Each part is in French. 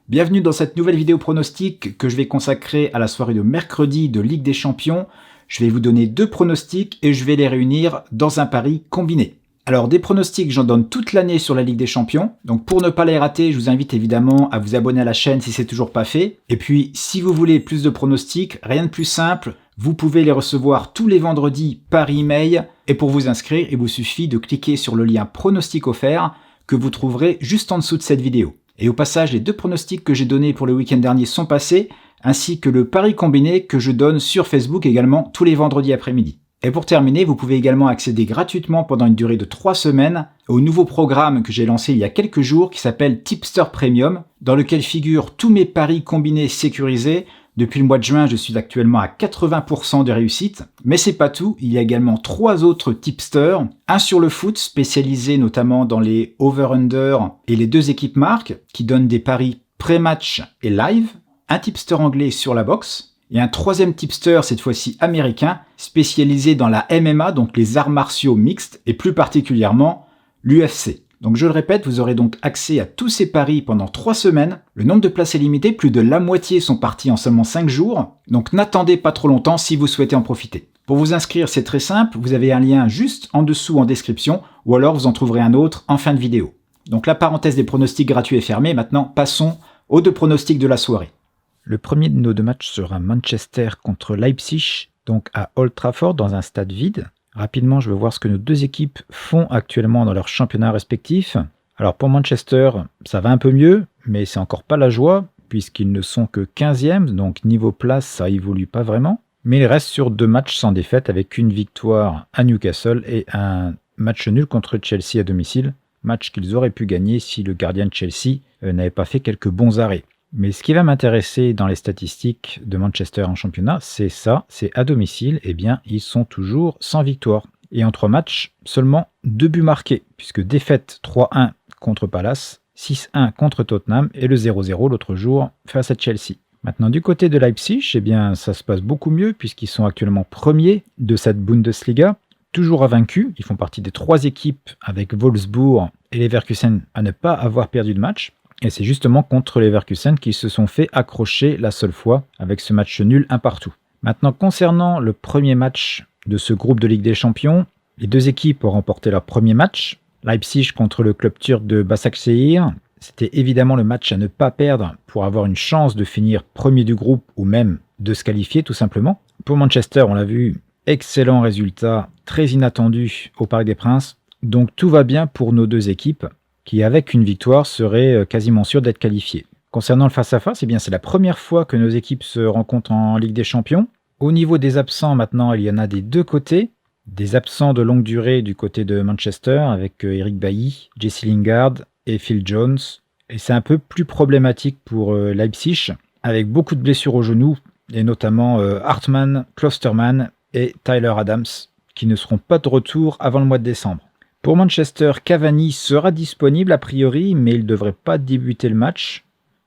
Bienvenue dans cette nouvelle vidéo pronostic que je vais consacrer à la soirée de mercredi de Ligue des Champions. Je vais vous donner 2 pronostics et je vais les réunir dans un pari combiné. Alors des pronostics, j'en donne toute l'année sur la Ligue des Champions. Donc pour ne pas les rater, je vous invite évidemment à vous abonner à la chaîne si c'est toujours pas fait. Et puis si vous voulez plus de pronostics, rien de plus simple, vous pouvez les recevoir tous les vendredis par email. Et pour vous inscrire, il vous suffit de cliquer sur le lien pronostic offert que vous trouverez juste en dessous de cette vidéo. Et au passage, les 2 pronostics que j'ai donnés pour le week-end dernier sont passés, ainsi que le pari combiné que je donne sur Facebook également tous les vendredis après-midi. Et pour terminer, vous pouvez également accéder gratuitement pendant une durée de 3 semaines au nouveau programme que j'ai lancé il y a quelques jours qui s'appelle Tipster Premium, dans lequel figurent tous mes paris combinés sécurisés. Depuis le mois de juin, je suis actuellement à 80% de réussite. Mais c'est pas tout, il y a également 3 autres tipsters. Un sur le foot, spécialisé notamment dans les over-under et les 2 équipes marques, qui donnent des paris pré-match et live. Un tipster anglais sur la boxe. Et un 3e tipster, cette fois-ci américain, spécialisé dans la MMA, donc les arts martiaux mixtes, et plus particulièrement l'UFC. Donc je le répète, vous aurez donc accès à tous ces paris pendant 3 semaines. Le nombre de places est limité, plus de la moitié sont partis en seulement 5 jours. Donc n'attendez pas trop longtemps si vous souhaitez en profiter. Pour vous inscrire, c'est très simple, vous avez un lien juste en dessous en description, ou alors vous en trouverez un autre en fin de vidéo. Donc la parenthèse des pronostics gratuits est fermée, maintenant passons aux 2 pronostics de la soirée. Le premier de nos 2 matchs sera Manchester contre Leipzig, donc à Old Trafford dans un stade vide. Rapidement, je veux voir ce que nos 2 équipes font actuellement dans leurs championnats respectifs. Alors pour Manchester, ça va un peu mieux, mais c'est encore pas la joie, puisqu'ils ne sont que 15e, donc niveau place, ça évolue pas vraiment. Mais ils restent sur 2 matchs sans défaite, avec une victoire à Newcastle et un match nul contre Chelsea à domicile. Match qu'ils auraient pu gagner si le gardien de Chelsea n'avait pas fait quelques bons arrêts. Mais ce qui va m'intéresser dans les statistiques de Manchester en championnat, c'est ça, c'est à domicile, eh bien ils sont toujours sans victoire. Et en 3 matchs, seulement 2 buts marqués, puisque défaite 3-1 contre Palace, 6-1 contre Tottenham et le 0-0 l'autre jour face à Chelsea. Maintenant du côté de Leipzig, eh bien ça se passe beaucoup mieux puisqu'ils sont actuellement premiers de cette Bundesliga, toujours invaincus. Ils font partie des 3 équipes avec Wolfsburg et Leverkusen à ne pas avoir perdu de match. Et c'est justement contre les Leverkusen qu'ils se sont fait accrocher la seule fois avec ce match nul 1 partout. Maintenant, concernant le premier match de ce groupe de Ligue des Champions, les 2 équipes ont remporté leur premier match. Leipzig contre le club turc de Başakşehir. C'était évidemment le match à ne pas perdre pour avoir une chance de finir premier du groupe ou même de se qualifier tout simplement. Pour Manchester, on l'a vu, excellent résultat, très inattendu au Parc des Princes. Donc tout va bien pour nos 2 équipes, qui avec une victoire serait quasiment sûr d'être qualifié. Concernant le face-à-face, eh bien c'est la première fois que nos équipes se rencontrent en Ligue des Champions. Au niveau des absents maintenant, il y en a des 2 côtés. Des absents de longue durée du côté de Manchester avec Eric Bailly, Jesse Lingard et Phil Jones. Et c'est un peu plus problématique pour Leipzig, avec beaucoup de blessures au genou, et notamment Hartmann, Klostermann et Tyler Adams, qui ne seront pas de retour avant le mois de décembre. Pour Manchester, Cavani sera disponible a priori, mais il ne devrait pas débuter le match.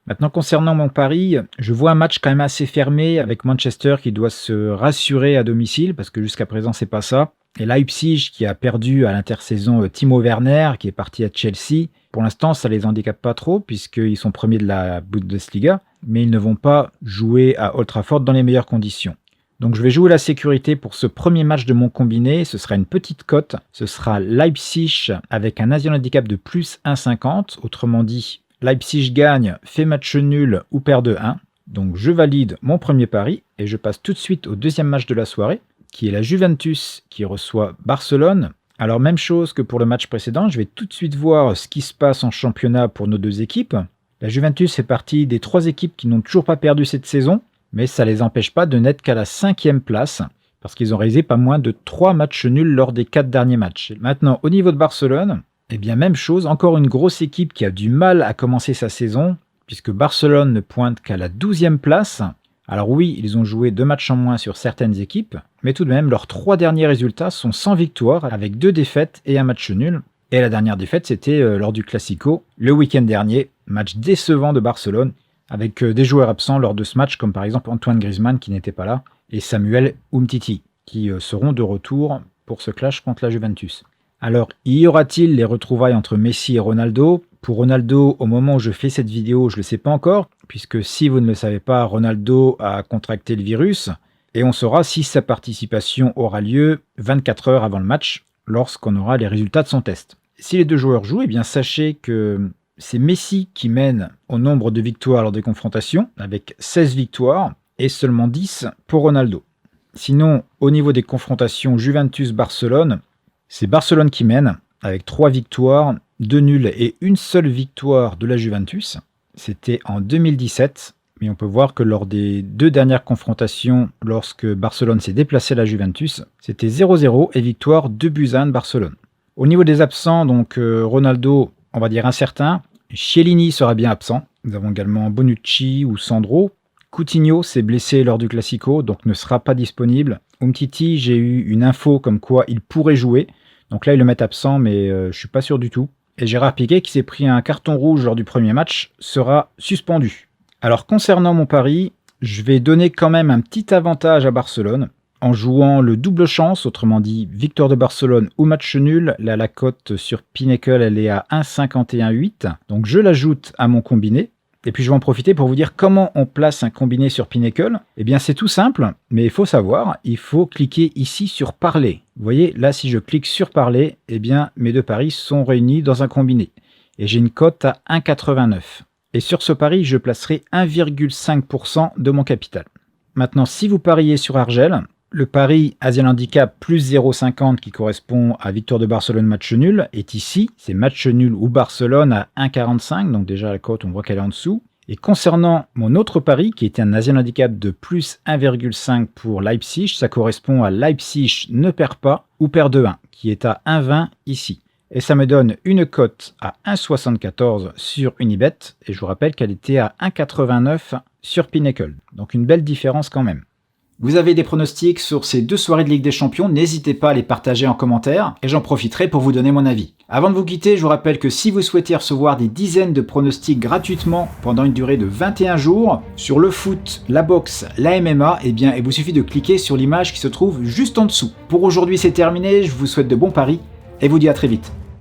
Maintenant, concernant mon pari, je vois un match quand même assez fermé avec Manchester qui doit se rassurer à domicile, parce que jusqu'à présent, c'est pas ça. Et Leipzig qui a perdu à l'intersaison Timo Werner, qui est parti à Chelsea. Pour l'instant, ça les handicape pas trop, puisqu'ils sont premiers de la Bundesliga, mais ils ne vont pas jouer à Old Trafford dans les meilleures conditions. Donc je vais jouer la sécurité pour ce premier match de mon combiné, ce sera une petite cote, ce sera Leipzig avec un Asian handicap de plus 1,50, autrement dit Leipzig gagne, fait match nul ou perd de 1. Donc je valide mon premier pari et je passe tout de suite au 2e match de la soirée, qui est la Juventus qui reçoit Barcelone. Alors même chose que pour le match précédent, je vais tout de suite voir ce qui se passe en championnat pour nos 2 équipes. La Juventus fait partie des 3 équipes qui n'ont toujours pas perdu cette saison, mais ça ne les empêche pas de n'être qu'à la 5e place, parce qu'ils ont réalisé pas moins de 3 matchs nuls lors des 4 derniers matchs. Maintenant, au niveau de Barcelone, eh bien même chose, encore une grosse équipe qui a du mal à commencer sa saison, puisque Barcelone ne pointe qu'à la 12e place. Alors oui, ils ont joué 2 matchs en moins sur certaines équipes, mais tout de même, leurs 3 derniers résultats sont sans victoire, avec 2 défaites et un match nul. Et la dernière défaite, c'était lors du Classico, le week-end dernier, match décevant de Barcelone, avec des joueurs absents lors de ce match, comme par exemple Antoine Griezmann qui n'était pas là, et Samuel Umtiti, qui seront de retour pour ce clash contre la Juventus. Alors, y aura-t-il les retrouvailles entre Messi et Ronaldo? Pour Ronaldo, au moment où je fais cette vidéo, je ne le sais pas encore, puisque si vous ne le savez pas, Ronaldo a contracté le virus, et on saura si sa participation aura lieu 24 heures avant le match, lorsqu'on aura les résultats de son test. Si les deux joueurs jouent, eh bien sachez que c'est Messi qui mène au nombre de victoires lors des confrontations, avec 16 victoires, et seulement 10 pour Ronaldo. Sinon, au niveau des confrontations Juventus-Barcelone, c'est Barcelone qui mène, avec 3 victoires, 2 nuls et une seule victoire de la Juventus. C'était en 2017, mais on peut voir que lors des 2 dernières confrontations, lorsque Barcelone s'est déplacé à la Juventus, c'était 0-0 et victoire 2-1 de Barcelone. Au niveau des absents, donc Ronaldo, on va dire incertain. Chiellini sera bien absent. Nous avons également Bonucci ou Sandro. Coutinho s'est blessé lors du Classico, donc ne sera pas disponible. Umtiti, j'ai eu une info comme quoi il pourrait jouer. Donc là, ils le mettent absent, mais je ne suis pas sûr du tout. Et Gérard Piqué, qui s'est pris un carton rouge lors du premier match, sera suspendu. Alors concernant mon pari, je vais donner quand même un petit avantage à Barcelone. En jouant le double chance, autrement dit victoire de Barcelone ou match nul, là la cote sur Pinnacle elle est à 1,51,8. Donc je l'ajoute à mon combiné. Et puis je vais en profiter pour vous dire comment on place un combiné sur Pinnacle. Eh bien c'est tout simple, mais il faut savoir, il faut cliquer ici sur parler. Vous voyez, là si je clique sur parler, eh bien mes 2 paris sont réunis dans un combiné. Et j'ai une cote à 1,89. Et sur ce pari, je placerai 1,5% de mon capital. Maintenant, si vous pariez sur Argel, le pari Asian Handicap plus 0,50 qui correspond à victoire de Barcelone match nul est ici. C'est match nul ou Barcelone à 1,45. Donc déjà la cote, on voit qu'elle est en dessous. Et concernant mon autre pari qui était un Asian Handicap de plus 1,5 pour Leipzig, ça correspond à Leipzig ne perd pas ou perd de 1 qui est à 1,20 ici. Et ça me donne une cote à 1,74 sur Unibet. Et je vous rappelle qu'elle était à 1,89 sur Pinnacle. Donc une belle différence quand même. Vous avez des pronostics sur ces 2 soirées de Ligue des Champions, n'hésitez pas à les partager en commentaire et j'en profiterai pour vous donner mon avis. Avant de vous quitter, je vous rappelle que si vous souhaitez recevoir des dizaines de pronostics gratuitement pendant une durée de 21 jours sur le foot, la boxe, la MMA, eh bien il vous suffit de cliquer sur l'image qui se trouve juste en dessous. Pour aujourd'hui c'est terminé, je vous souhaite de bons paris et vous dis à très vite.